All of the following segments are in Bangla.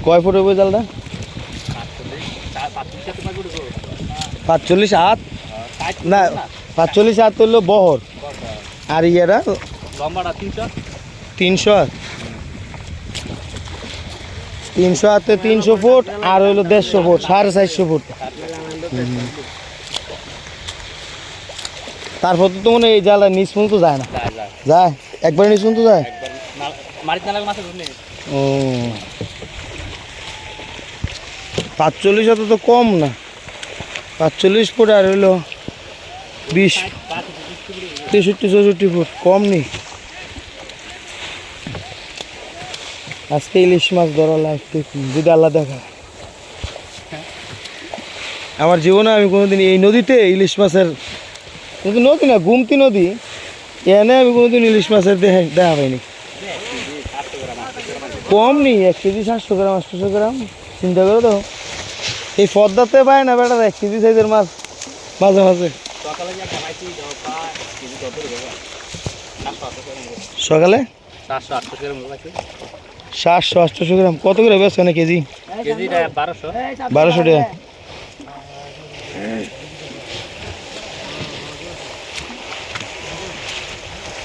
কয় ফুট হবে জালটা? 45 হাত না, 45 হাত হলো বহর, আর ইয়েরা লম্বাটা 300 হাত। 300 হাতে 300 ফুট আর হইলো 150 ফুট, 450 ফুট। তারপর তো মনে এই জালটা নিচ পর্যন্ত যায় না, যায় একবারে নিচ পর্যন্ত যায়। ও 45 হাতে তো কম না, 45 ফুট আর হইলো 20 63-64 ফুট, কম নেই। আজকে ইলিশ মাছ ধরা লাগবে যদি আল্লাহ দেখা। আমার জীবনে আমি কোনোদিন এই নদীতে ইলিশ মাছের, কিন্তু নদী না গুমতি নদী, এনে আমি কোনোদিন ইলিশ মাছের দেখা পাইনি। কম নেই, 1 কেজি 700 গ্রাম 800 গ্রাম, চিন্তা করে তো। এই পদ্মাতে পায় না বেটা 1 কেজি সাইজের মাছ মাঝে মাঝে। সকালে 700-800 গ্রাম। কত করে বেচছো না কেজি? 1200 টাকা।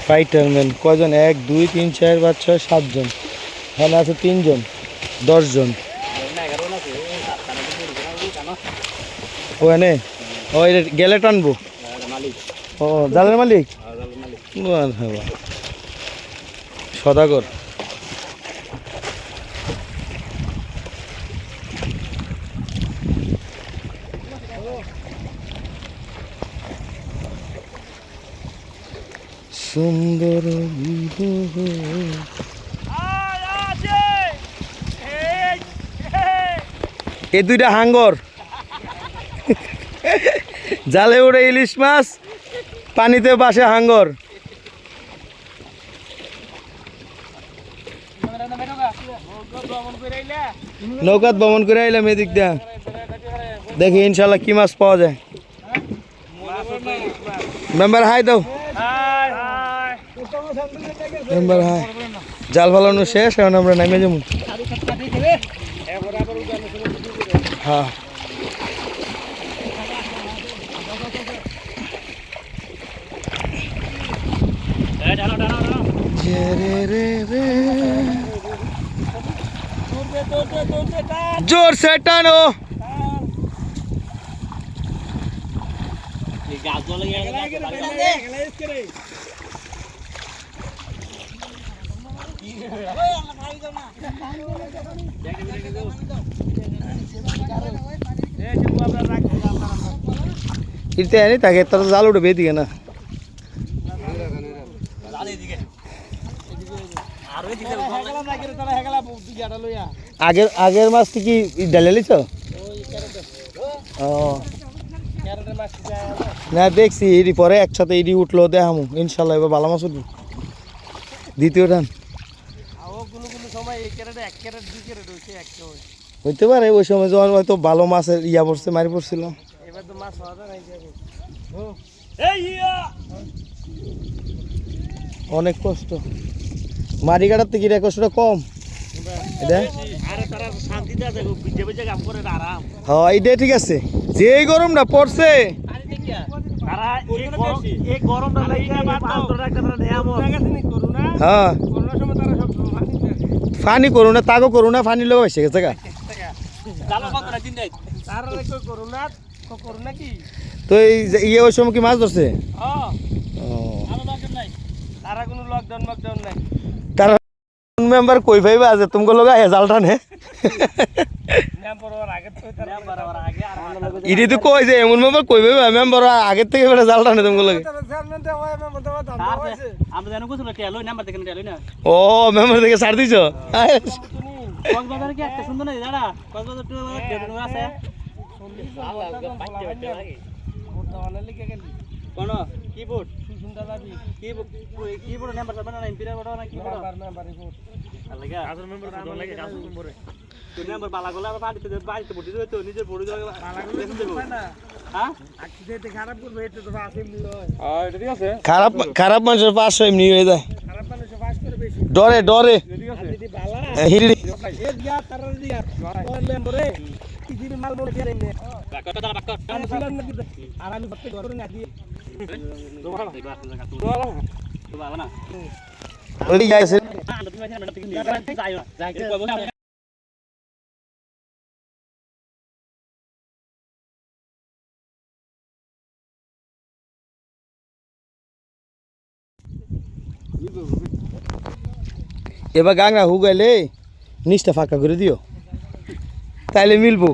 ফাইটারম্যান কয়জন? 1 2 3 4 5 6 7 জন। এখানে আছে 3 জন, 10 জন। ওখানে ওই গেলে টানবো। ও জালের মালিক সদাগর। সুন্দর এই দুইটা হাঙ্গর, জালে উড়ে ইলিশ মাছ, পানিতে বাসে হাঙ্গর। নৌকাত ভ্রমণ করে আইলাম এদিক দিয়া, দেখি ইনশাল্লাহ কি মাছ পাওয়া যায়। মেম্বার হাই দাও। মেম্বার হাই। জাল ফালানো শেষ, এখন আমরা নামে যাবো। হ্যাঁ जोर से टानो। इतने नहीं ताकि तरह जाल उड़े बेच दिया ना। আগের আগের মাছ কি ঢেলে লিছ? ও না দেখছি এডি পরে একসাথে এডি উঠলো, দেখামু ইনশাল্লাহ এবার ভালো মাছ উঠবে। দ্বিতীয় টান হইতে পারে, ওই সময় যখন হয়তো ভালো মাছের ইয়া পড়ছে, মারি পড়ছিল। অনেক কষ্ট মারি কাটার থেকে এটা কষ্টটা কম। হ্যাঁ এইটা ঠিক আছে, যে গরমটা পড়ছে হ্যাঁ ফানি করু না, তাগো করু না, ফানি লোক এসে গেছে গা। তো এই ইয়ে ওই সময় কি মাছ ধরছে? তারা মেম্বার কই ভাইবা আছে তুমি লোক জাল টানে ইডি তো কই যে এমন মেম্বার কইবে মেম্বার আগের থেকে বেড়ে জাল টানে তোমাকে লাগে ও মেম্বার থেকে ছাড় দিছ খারাপ খারাপ মানুষের 500 এমনি হয়ে যায় ডরে ডরে এবার গাংরা হুগাইলে নিচটা ফাঁকা করে দিও তাইলে মিলবো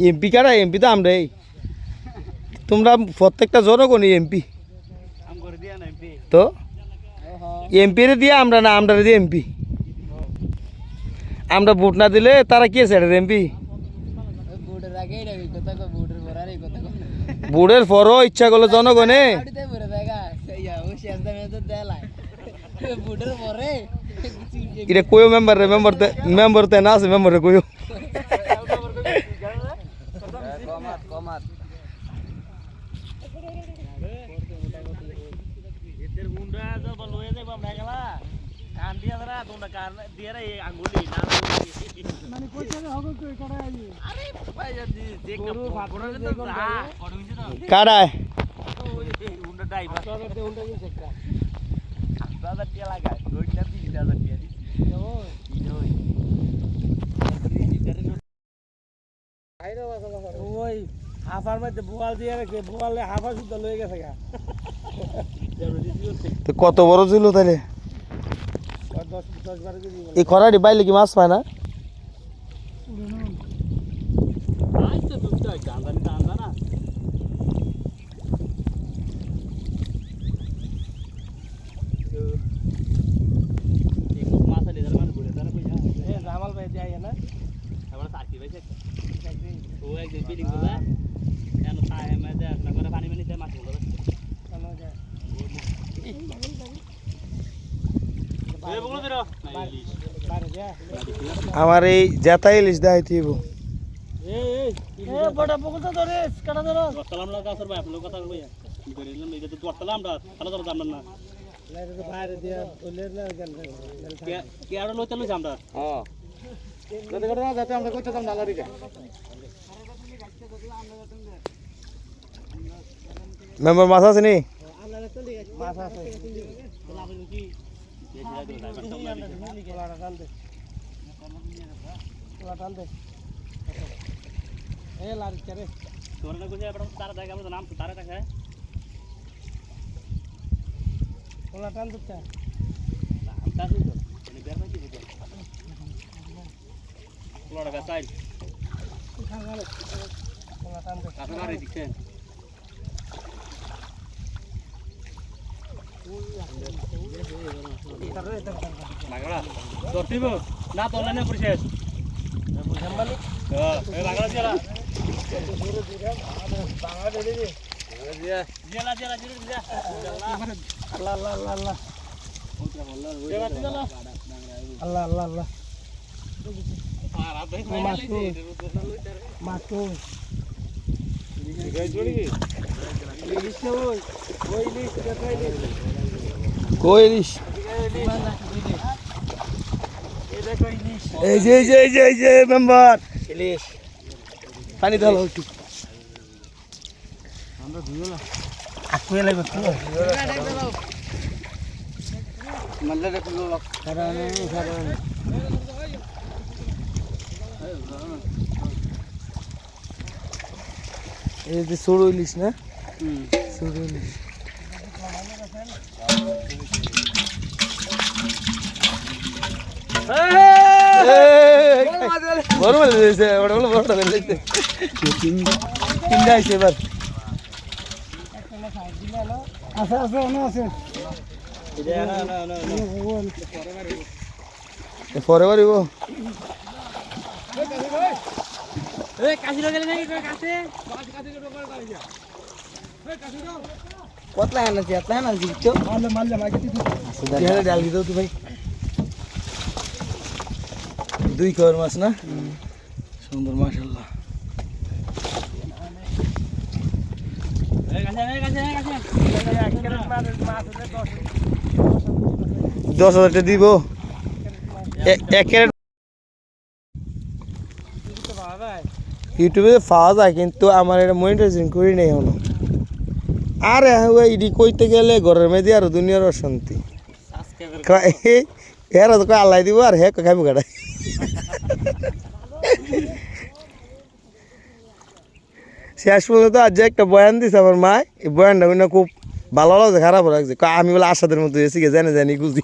এমপি কারা এমপি তো আমরাই তোমরা প্রত্যেকটা জনগণই এমপি তো এমপি রে দিয়ে আমরা না আমরা দিয়ে এমপি আমরা ভোট না দিলে তারা কি আছে এমপি বুড়ের পরও ইচ্ছা করলো জনগণে এটা কইও মেম্বার রে মেম্বার তে না আছে মেম্বার রে কইও কারায় ওই হাফার মধ্যে বোয়াল দিয়ে রেখে বোয়ালে হাফা শুদ্ধ লয়ে গেছে গা তো কত বড় ছিল তাহলে 10-12 কেজি এই খরাটি বাইলে কি মাছ পায় না জামাল ভাই যাই না আমার এই জেতা ইলিশ দেয় তুইব বড় বকুলটা ধরে কাটা ধরো বাইরে দিয়া ওলের না গেল কে আর লইতে লইছ আমরা যাতে করে যাতে আমরা কইতে দাম ডালারি কে মেম্বার মাছ আছে নি মাছ আছে না তো অনলাইনে পরিশেষ কই ইলিশ এই যে এই যে মেম্বার ইলিশ পানি দাও একটু আমরা ধুইও না আকুয়ে লাগবে তো মাল্লা দেখো কারণে এই যে সরু ইলিশ না সরু ইলিশ বড় মাছ দিয়েছে ওটা বলে বড়টা দিয়েছে তিনটা আইছে এবার আছে আছে অন্য আছে পরে বাড়িব কতলা আনছি এতলা আনছি তো মারলে মারলে মাকে দিতে ডাল দিতে তো ভাই 2 কর মাছ না সুন্দর মাশাআল্লাহ 10,000 টাকা দিব এক ক্যারেট ইউটিউবে পাওয়া যায় কিন্তু আমার এটা মনিটাইজেশন করি নাই হলো আরে ওই ইডি কইতে গেলে ঘরের মেয়েদি আর দুনিয়ার অশান্তি এরা তো আল্লাহ দিব আর হে খাইব গাড়াই শেষ পর্যন্ত আজ যে একটা বয়ান দিছে আমার মা এই বয়ানটা মানে খুব ভালো লাগছে খারাপ লাগছে আমি বলে আশাদের মতো এসে গে জানে জানি খুঁজি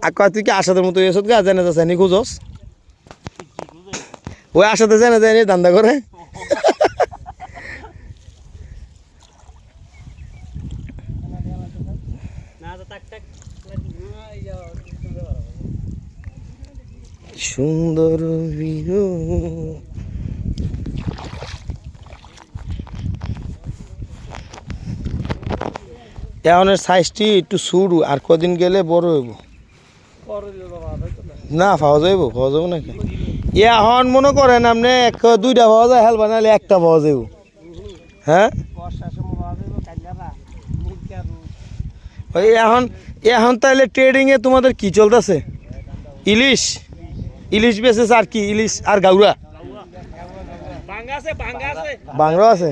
আর কয় তুই কি আশাদের মতো এসে গা জানে জানি খুঁজস ওই আশাতে জানে জানি ধান্দা করে সুন্দর বীরু এখনের সাইজটি একটু সরু আর কদিন গেলে বড় হইব না পাওয়া যাইব নাকি এখন মনে করেন আপনি দুইটা পাওয়া যায় হেল বানালে একটা পাওয়া যাইব হ্যাঁ ওই এখন তাহলে ট্রেডিংয়ে তোমাদের কি চলতেছে ইলিশ বেচেছ আর কি ইলিশ আর গাউরা বাংলা আছে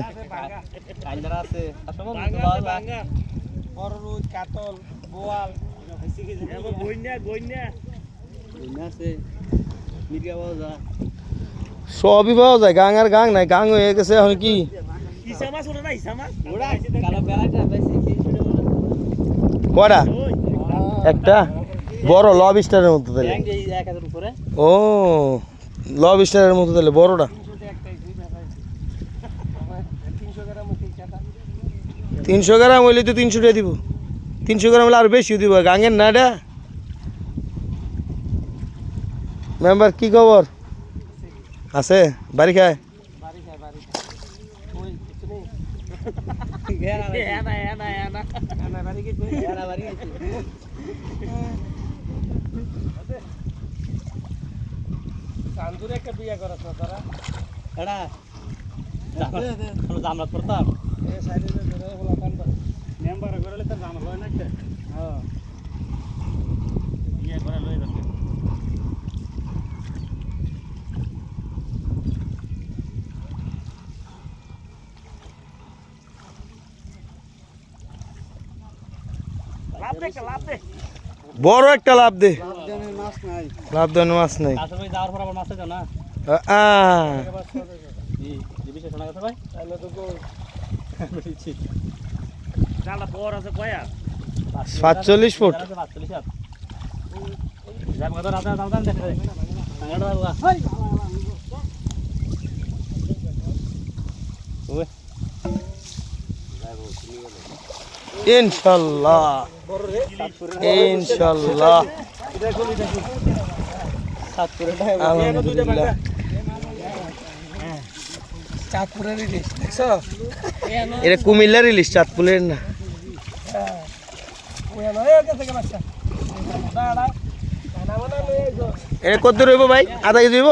সবই পাওয়া যায় গাং আর গাং নাই গাং হয়ে গেছে এখন কি কটা একটা বড় লব স্টারের মতো তাহলে ও লব স্টারের মতো তাহলে বড়টা 300 গ্রাম হইলে তো 300 টাকা দিব 300 গ্রাম হলে আর বেশি দিব গাঙের না এটা মেম্বার কি খবর আছে বাড়ি খায় একটা বিয়া করাস না তোরা এডা জামলা করতাম এ সাইডে ধরে বলা কান মেম্বার করলে তো জামলা হয় না কে হ্যাঁ বিয়া করে লই যাবে বড় একটা লাভ দে লাভ দেনের মাছ নাই লাভ দেনের মাছ নাই আসলে যাওয়ার পর আবার মাছ আছে না এই বিশেষ শোনা কথা ভাই তাহলে তো গো জালটা বড় আছে কয়া 47 ফুট 47 হাত যাব কথা রাতে দাম দেখে আঙ্গাড়া বাবা হাই ওই ইনশাআল্লাহ ইনশাআল্লাহ আলহামদুলিল্লাহ চাঁদপুরের ইলিশ দেখছো এটা কুমিল্লার ইলিশ চাঁদপুরের না এটা কত রইব ভাই আধা কেজি হইব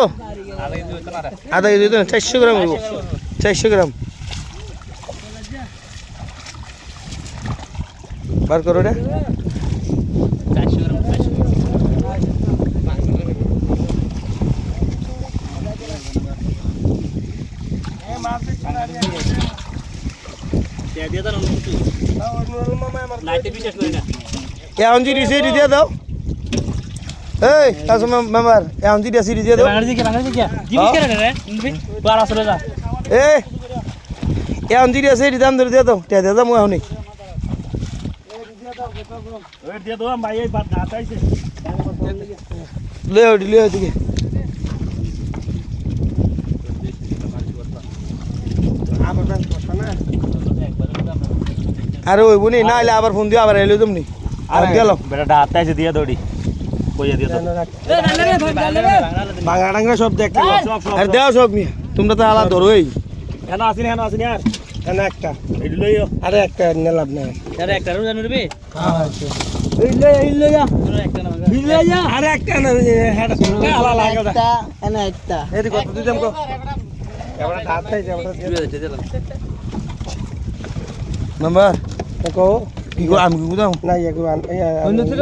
আধা কেজি হইতো না 400 গ্রাম হইব 400 গ্রাম বার করো রে 400 গ্রাম এখন যদি সিডি দিয়ে দাও এই কাজ মেম্বার এখন যদি সিডি দিয়ে দাও এই এখন যদি সিডি দাম ধরে দিয়ে দাও তে দিয়ে দাও এখনই দিয়ে দাও ভাই এই বাদ হাত আইছে লিও দিকে আরে ওই বুনি না এলে আবার ফোন দিও আবার এলো তুমি আর গেল বেটা হাত আইছে দিয়ে দৌড়ি কইয়া দিয়ে দাও বাংলা ডাঙ্গা সব দেখতে আর দেও সব নিয়ে তোমরা তো আলাদা ধরোই হেন আসিনি আর এনে একটা এই লইও আরে একটা নিলাম না আরে একটা রো জানো রে এই লইয়া আরে একটা না হেড আলা লাগা একটা এনে একটা এদি কত দিতাম কো এবারে ধারটাই দিলাম নাম্বার কো কি গো আমি কি দাও না ইয়া গো অন্য ছিল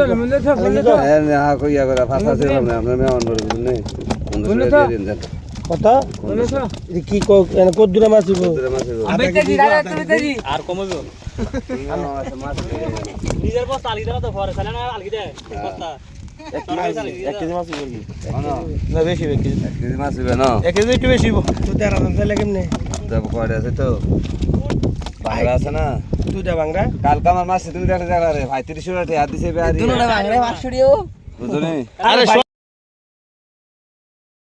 হ্যাঁ কইয়া করে ফাঁসা ছিল না আমরা মেহমান বলে নেই বন্ধু দিয়ে দিন দেন কত কি কো এনে কত দূরে মাছ দিব আর কমইবো নিজের বস্তা আলগি দাও তো ঘরে চালা না আলগি দে বস্তা 1 কেজি মাছ বলবি না বেশি বেশি 1 কেজি মাছ হবে না 1 কেজি একটু বেশি তো 13 দিন কেমনে যাব কয়টা আছে তো বাংলা আছে না দুইটা বাংলা কালকে আমার মাছ তুমি দেখা রে ভাই 30 টাকা হাত দিছে বে আর দুটোটা বাংলা 500 দিও বুঝুনি আরে